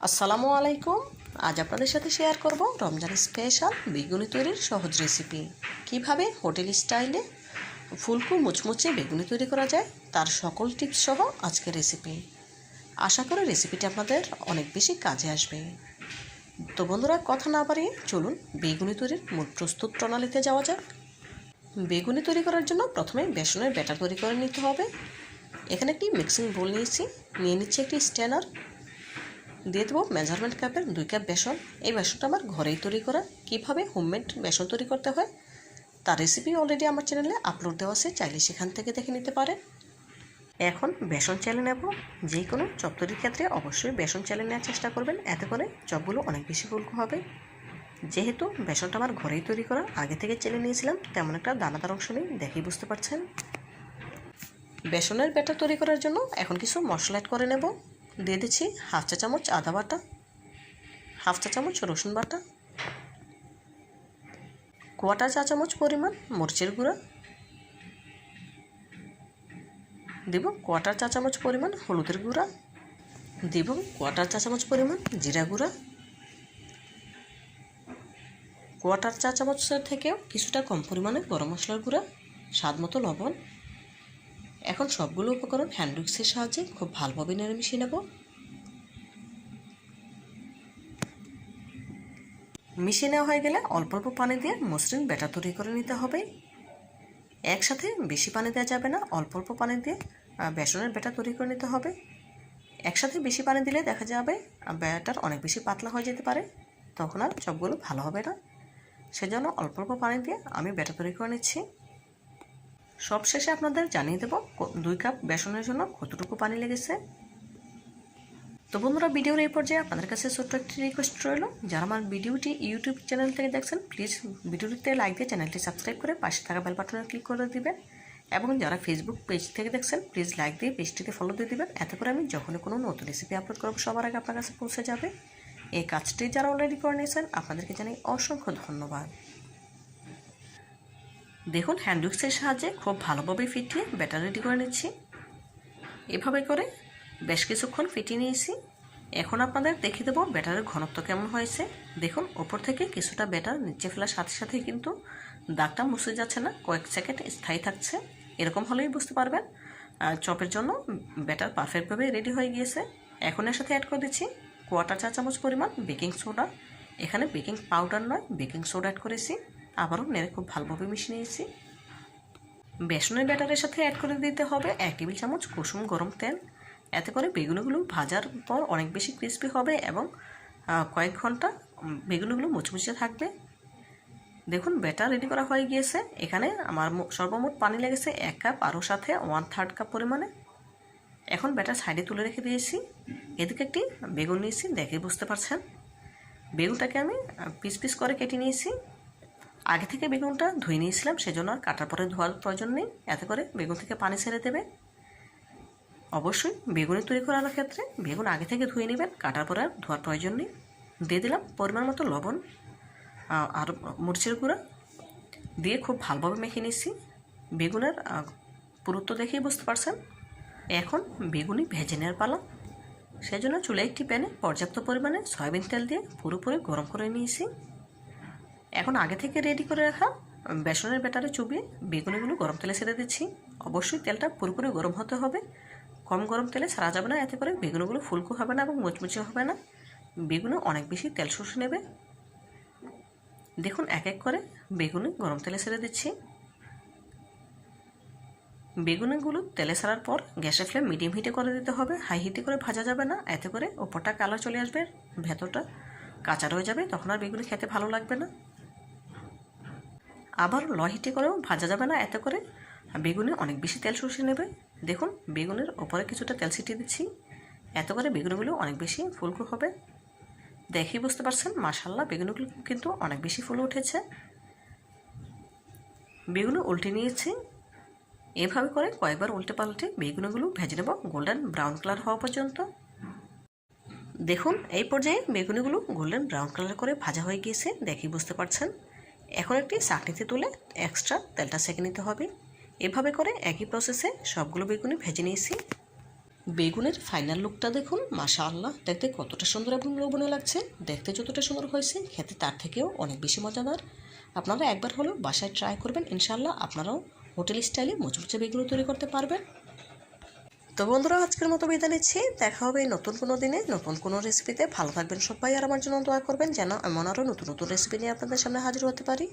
আসসালামু আলাইকুম। আজ আপনাদের সাথে শেয়ার করব রমজান স্পেশাল বেগুনি তৈরির সহজ রেসিপি। কিভাবে হোটেল স্টাইলে ফুলকো মুচমুচে বেগুনি তৈরি করা যায় তার সকল টিপস সহ আজকের রেসিপি। আশা করি রেসিপিটি আপনাদের অনেক বেশি কাজে আসবে। তো বন্ধুরা, কথা না বাড়িয়ে চলুন বেগুনি তৈরির মূল প্রস্তুত প্রণালীতে যাওয়া যাক। বেগুনি তৈরি করার জন্য প্রথমে বেসনের ব্যাটার তৈরি করে নিতে হবে। এখানে একটি মিক্সিং বোল নিয়ে নিচ্ছি একটি স্ট্যানার। দিয়ে দেবো মেজারমেন্ট কাপের 2 কাপ বেসন। এই বেসনটা আমার ঘরেই তৈরি করা। কীভাবে হোমমেড বেসন তৈরি করতে হয় তার রেসিপি অলরেডি আমার চ্যানেলে আপলোড দেওয়া আছে, চাইলে সেখান থেকে দেখে নিতে পারেন। এখন বেসন চেলে নেব। যে কোনো চপ তৈরির ক্ষেত্রে অবশ্যই বেসন চেলে নেওয়ার চেষ্টা করবেন, এতে করে চপগুলো অনেক বেশি ফুলকো হবে। যেহেতু বেসনটা আমার ঘরেই তৈরি করা, আগে থেকে চেলে নিয়েছিলাম, তেমন একটা দানাদার অংশ নেই, দেখেই বুঝতে পারছেন। বেসনের ব্যাটার তৈরি করার জন্য এখন কিছু মশলা অ্যাড করে নেব। দিয়ে দিচ্ছি হাফ চা চামচ আদা বাটা, হাফ চা চামচ রসুন বাটা, কোয়াটার চা চামচ পরিমাণ মরিচের গুঁড়া, দেব কোয়াটার চা চামচ পরিমাণ হলুদের গুঁড়া, দেব কোয়াটার চা চামচ পরিমাণ জিরা গুঁড়া, কোয়াটার চা চামচের থেকেও কিছুটা কম পরিমাণে গরম মশলার গুঁড়া, স্বাদ মতো লবণ। এখন সবগুলো উপকরণ হ্যান্ড উইক্সের সাহায্যে খুব ভালোভাবে নেড়ে মিশিয়ে নেব। মিশিয়ে নেওয়া হয়ে গেলে অল্প অল্প পানি দিয়ে মসৃণ ব্যাটার তৈরি করে নিতে হবে। একসাথে বেশি পানি দেওয়া যাবে না, অল্প অল্প পানি দিয়ে বেসনের ব্যাটার তৈরি করে নিতে হবে। একসাথে বেশি পানি দিলে দেখা যাবে ব্যাটার অনেক বেশি পাতলা হয়ে যেতে পারে, তখন আর চপগুলো ভালো হবে না। সেজন্য অল্প অল্প পানি দিয়ে আমি ব্যাটার তৈরি করে নিচ্ছি। সবশেষে আপনাদের জানিয়ে দেব 2 কাপ বেসনের জন্য কতটুকু পানি লেগেছে। তো বন্ধুরা, ভিডিওর এই পর্যায়ে আপনাদের কাছে ছোট্ট একটি রিকোয়েস্ট রইল, যারা আমার ভিডিওটি ইউটিউব চ্যানেল থেকে দেখছেন প্লিজ ভিডিওটিতে লাইক দিয়ে চ্যানেলটি সাবস্ক্রাইব করে পাশে থাকা বেল বাটনে ক্লিক করে দিবেন। এবং যারা ফেসবুক পেজ থেকে দেখছেন প্লিজ লাইক দিয়ে পেজটিকে ফলো দিয়ে দিবেন, এতে করে আমি যখনই কোনো নতুন রেসিপি আপলোড করব সবার আগে আপনার কাছে পৌঁছে যাবে। এই কাজটি যারা অলরেডি করে নিয়েছেন আপনাদেরকে জানাই অসংখ্য ধন্যবাদ। দেখুন, হ্যান্ড উইক্সের সাহায্যে খুব ভালোভাবে ফিটিয়ে ব্যাটার রেডি করে নিচ্ছি। এভাবে করে বেশ কিছুক্ষণ ফিটিয়ে নিয়েছি। এখন আপনাদের দেখিয়ে দেবো ব্যাটারের ঘনত্ব কেমন হয়েছে। দেখুন, ওপর থেকে কিছুটা ব্যাটার নিচে ফেলার সাথে সাথে কিন্তু দাগটা মুছে যাচ্ছে না, কয়েক সেকেন্ড স্থায়ী থাকছে। এরকম হলেই বুঝতে পারবেন চপের জন্য ব্যাটার পারফেক্টভাবে রেডি হয়ে গিয়েছে। এখন এর সাথে অ্যাড করে দিচ্ছি কোয়াটার চা চামচ পরিমাণ বেকিং সোডা। এখানে বেকিং পাউডার নয়, বেকিং সোডা অ্যাড করেছি। আবারও নেড়ে খুব ভালোভাবে মিশিয়ে নিয়েছি। বেসনের ব্যাটারের সাথে অ্যাড করে দিতে হবে 1 টেবিল চামচ কুসুম গরম তেল। এতে করে বেগুনগুলো ভাজার পর অনেক বেশি ক্রিস্পি হবে এবং কয়েক ঘন্টা বেগুনগুলো মুচমুচে থাকবে। দেখুন, ব্যাটার রেডি করা হয়ে গিয়েছে। এখানে আমার সর্বমোট পানি লেগেছে 1 কাপ, আরও সাথে 1/3 কাপ পরিমাণে। এখন ব্যাটার সাইডে তুলে রেখে দিয়েছি। এদিকে একটি বেগুন নিয়েছি, দেখে বুঝতে পারছেন। বেগুনটাকে আমি পিস পিস করে কেটে নিয়েছি। আগে থেকে বেগুনটা ধুয়ে নিয়েছিলাম, সেজন্য আর কাটার পরে ধোয়ার প্রয়োজন নেই, এতে করে বেগুন থেকে পানি ছেড়ে দেবে। অবশ্যই বেগুনি তৈরি করার ক্ষেত্রে বেগুন আগে থেকে ধুয়ে নেবেন, কাটার পরে আর ধোয়ার প্রয়োজন নেই। দিয়ে দিলাম পরিমাণ মতো লবণ আর মরিচের গুঁড়া দিয়ে খুব ভালোভাবে মেখে নিচ্ছি। বেগুনের পুরুত্ব দেখেই বুঝতে পারছেন। এখন বেগুনি ভেজে নেওয়ার পালা। সেজন্য চুলে একটি প্যানে পর্যাপ্ত পরিমাণে সয়াবিন তেল দিয়ে পুরোপুরি গরম করে নিয়েছি। এখন আগে থেকে রেডি করে রাখা বেসনের ব্যাটারে চুবিয়ে বেগুনিগুলো গরম তেলে ছেড়ে দিচ্ছি। অবশ্যই তেলটা পুরোপুরি গরম হতে হবে, কম গরম তেলে ছাড়া যাবে না, এতে করে বেগুনগুলো ফুলকো হবে না এবং মুচমুচে হবে না। বেগুনে অনেক বেশি তেল শুষে নেবে। দেখুন, এক এক করে বেগুনি গরম তেলে ছেড়ে দিচ্ছি। বেগুনিগুলো তেলে ছাড়ার পর গ্যাসের ফ্লেম মিডিয়াম হিটে করে দিতে হবে, হাই হিটে করে ভাজা যাবে না, এতে করে ওপরটা কালার চলে আসবে, ভেতরটা কাঁচা রয়ে যাবে, তখন আর বেগুনি খেতে ভালো লাগবে না। আবার লো হিটে করেও ভাজা যাবে না, এতে করে বেগুনে অনেক বেশি তেল শুষে নেবে। দেখুন, বেগুনের ওপরে কিছুটা তেল ছিটিয়ে দিচ্ছি, এতে করে বেগুনগুলো অনেক বেশি ফুলকো হবে। দেখেই বুঝতে পারছেন, মাশাআল্লাহ বেগুনগুলো কিন্তু অনেক বেশি ফুলে উঠেছে। বেগুন উল্টে নিয়েছি। এভাবে করে কয়েকবার উল্টে পাল্টে বেগুনগুলো ভেজে নেব গোল্ডেন ব্রাউন কালার হওয়া পর্যন্ত। দেখুন, এই পর্যায়ে বেগুনগুলো গোল্ডেন ব্রাউন কালার করে ভাজা হয়ে গিয়েছে, দেখেই বুঝতে পারছেন। এখন একটি চাকনিতে তুলে এক্সট্রা তেলটা সেঁকে নিতে হবে। এভাবে করে একই প্রসেসে সবগুলো বেগুনি ভেজে নিয়েছি। বেগুনের ফাইনাল লুকটা দেখুন, মাশাআল্লাহ, দেখতে কতটা সুন্দর এবং লোভনীয় লাগছে। দেখতে যতটা সুন্দর হয়েছে, খেতে তার থেকেও অনেক বেশি মজাদার। আপনারা একবার হলেও বাসায় ট্রাই করবেন, ইনশাআল্লাহ আপনারাও হোটেল স্টাইলে মুচমুচে বেগুন তৈরি করতে পারবেন। তো বন্ধুরা, আজকের মতো বিদায় নিচ্ছি। দেখা হবে নতুন কোনো দিনে নতুন কোনো রেসিপিতে। ভালো থাকবেন সবাই, আর আমার জন্য দোয়া করবেন যেন এমন আরও নতুন নতুন রেসিপি নিয়ে আপনাদের সামনে হাজির হতে পারি।